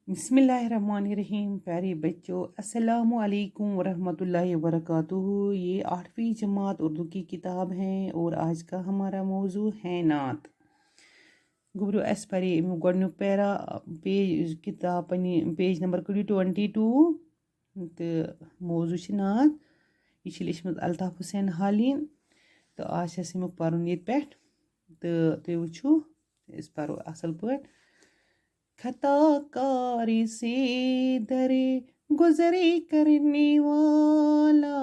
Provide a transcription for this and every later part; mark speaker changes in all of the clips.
Speaker 1: बिस्मिल्लाहिर्रहमानिर्रहीम। प्यारे बच्चों, अस्सलामु अलैकुम वरहमतुल्लाहि वबरकातुहू। ये 8वीं जमात उर्दू की किताब है और आज का हमारा मौजू है नात। गुब्रो एस परे गोडन्युक पैरा पेज किताब पेज नंबर 22 तो मौजू नात। यह लेचमत अल्ताफ हुसैन हालीन तो आज अमुक पर्न ये पे तो तुम वो पो असल पे खता कारी से दरे गुजरे करने वाला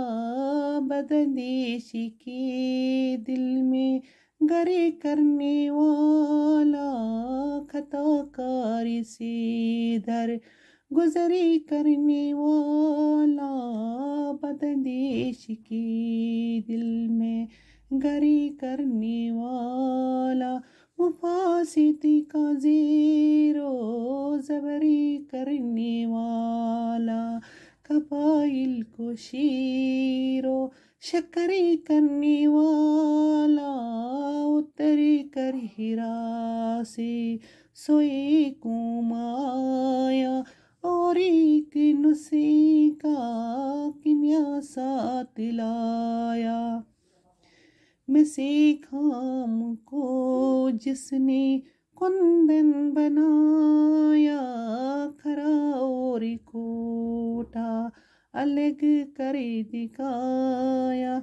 Speaker 1: बददेश के दिल में गरे करने वाला खता कारी से दर गुजरे करने वाला बददेश के दिल में गरे करने वाला मुफासिती का ज़ेरो ज़बरी करने वाला कबाइल को शीरो शक्करी करने वाला उतरी कर हिरा से सोए को माया और एक नुस्खे का किमिया साथ लाया। मैं सीखाम को जिसने कुंदन बनाया खरा और कोटा अलग कर दिखाया।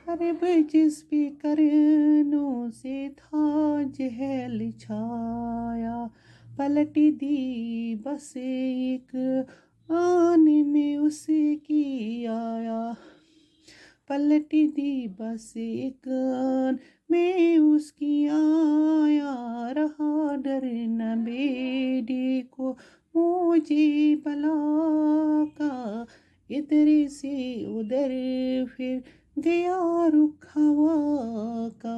Speaker 1: अरब जिस पे करनों से था जहल छाया पलट दी बस एक आने में उसकी आया पलट दी बस एक में उसकी आया रहा डर न बेटे को मुझे बला का इधर से उधर फिर गया रुख हवा का।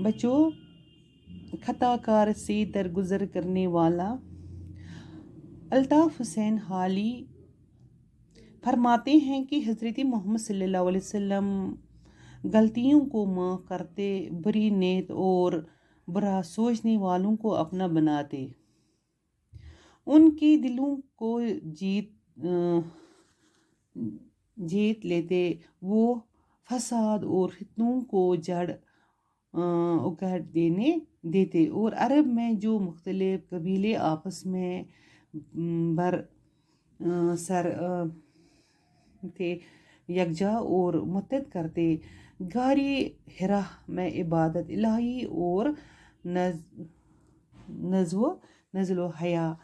Speaker 1: बच्चों, खताकार से दरगुजर करने वाला अल्ताफ हुसैन हाली फरमाते हैं कि हज़रत मोहम्मद सल्लल्लाहु अलैहि वसल्लम गलतियों को माफ़ करते, बुरी नीयत और बुरा सोचने वालों को अपना बनाते, उनके दिलों को जीत लेते, वो फसाद और फितनों को जड़ उगाड़ देते और अरब में जो मुख्तलिफ कबीले आपस में बर सर थे यकजा और मुत्तहद करते। गारी हिरा में इबादत इलाही और नज़्लो हया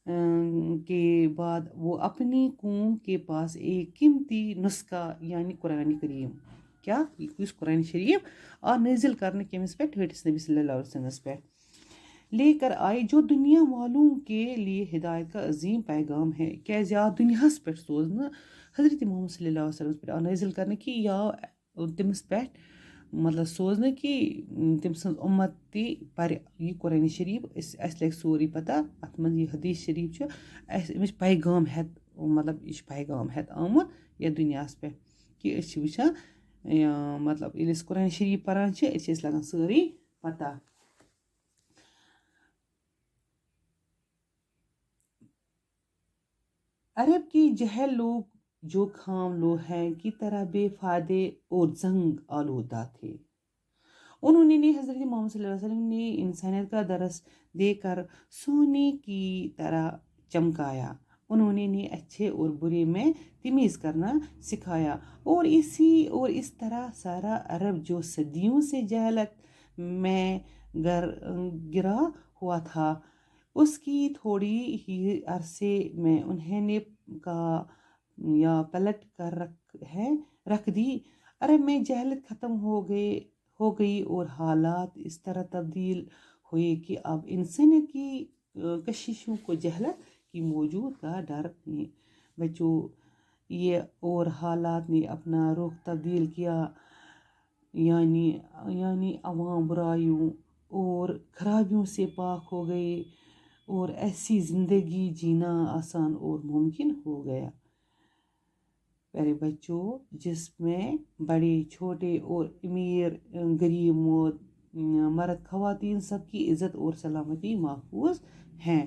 Speaker 1: के बाद वो अपनी कौम के पास एक कीमती नुस्खा यानी कुरान करीम क्या कुरान शरीफ और नाजिल करने केमिस पे हटिस नबी सल्लल्लाहु अलैहि वसल्लम पे लेकर आए जो दुनिया वालों के लिए हिदायत का अजीम पैगाम है। क्या ज़्यादा दुनिया पे सोचना हज़रत मोहम्मद सल्लल्लाहु अलैहि वसल्लम पे नाजिल करने की या तमिस पे मतलब सोचना कि तम सज उम्मत ती पर यह कुरान शरीफ लगे सोरी पता अत मन यह हदीस शरीफ अमिच पैगाम हेत मतलब यह पैगाम हेत आमुत या दुनिया पे कि वुचान मतलब ये कुरान शरीफ परान लगन सारी पता। अरब के जहल लोग जो खाम लो हैं की तरह बेफायदे और जंग आलूदा थे। उन्होंने हज़रत मोहम्मद सल्लल्लाहु अलैहि वसल्लम ने इंसानियत का दरस देकर सोने की तरह चमकाया। उन्होंने अच्छे और बुरे में तमीज़ करना सिखाया और इस तरह सारा अरब जो सदियों से जहलत में गिरा हुआ था उसकी थोड़ी ही अरसे में उन्होंने का या पलट कर रख दी। अरब में जहलत ख़त्म हो गई और हालात इस तरह तब्दील हुए कि अब इंसानियत की कशिशों को जहलत की मौजूद का डर नहीं। बच्चों, ये और हालात ने अपना रुख तब्दील किया यानी अवाम बुराइयों और खराबियों से पाक हो गए और ऐसी ज़िंदगी जीना आसान और मुमकिन हो गया। प्यारे बच्चों, जिसमें बड़े छोटे और अमीर गरीब मौत مرد خواتین سب کی عزت اور سلامتی محفوظ ہیں.